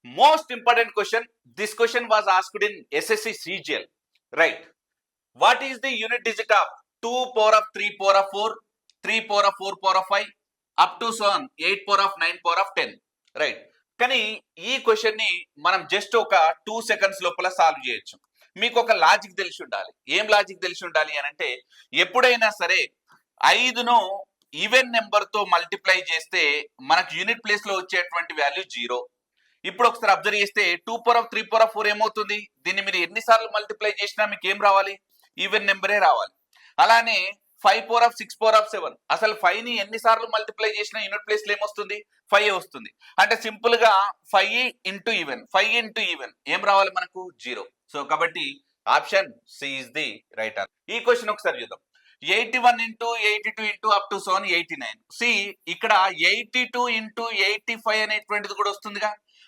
Most important question. This question was asked in SSC CGL. Right. What is the unit digit of 2 power of 3 power of 4, 3 power of 4 power of 5, up to so on 8 power of 9 power of 10. Right. కానీ ఈ question ని మనం just ఒక 2 seconds లోపల solve చేయొచ్చు. మీకు ఒక logic తెలిసి ఉండాలి. ఏం లాజిక్ తెలిసి ఉండాలి అని అంటే, ఎప్పుడైనా సరే 5ను ఈవెన్ నెంబర్ తో మల్టిప్లై చేస్తే మనకు యూనిట్ ప్లేస్ లో వచ్చేటువంటి వాల్యూ 0. ఇప్పుడు ఒకసారి అబ్జర్వ్ చేస్తే 2 పవర్ ఆఫ్ 3 పవర్ ఆఫ్ 4 ఏమవుతుంది? దీన్ని మీరు ఎన్నిసార్లు మల్టిప్లై చేసినా మీకు ఏం రావాలి? ఈవెన్ నెంబరే రావాలి. అలానే 5 పవర్ ఆఫ్ 6 పవర్ ఆఫ్ 7, అసలు 5 ని ఎన్నిసార్లు మల్టిప్లై చేసినా యూనిట్ ప్లేస్ లో ఏమొస్తుంది? 5 వస్తుంది. అంటే సింపుల్ గా 5 ఇంటూ ఈవెన్, 5 ఇంటూ ఈవెన్ ఏం రావాలి మనకు? 0. సో కాబట్టి option C is the right answer. ఈ క్వశ్చన్ ఒకసారి చూద్దాం. 81 into 82 into up to so 89. C ఇక్కడ 82 ఇంటూ 85 అనేటువంటిది కూడా వస్తుందిగా.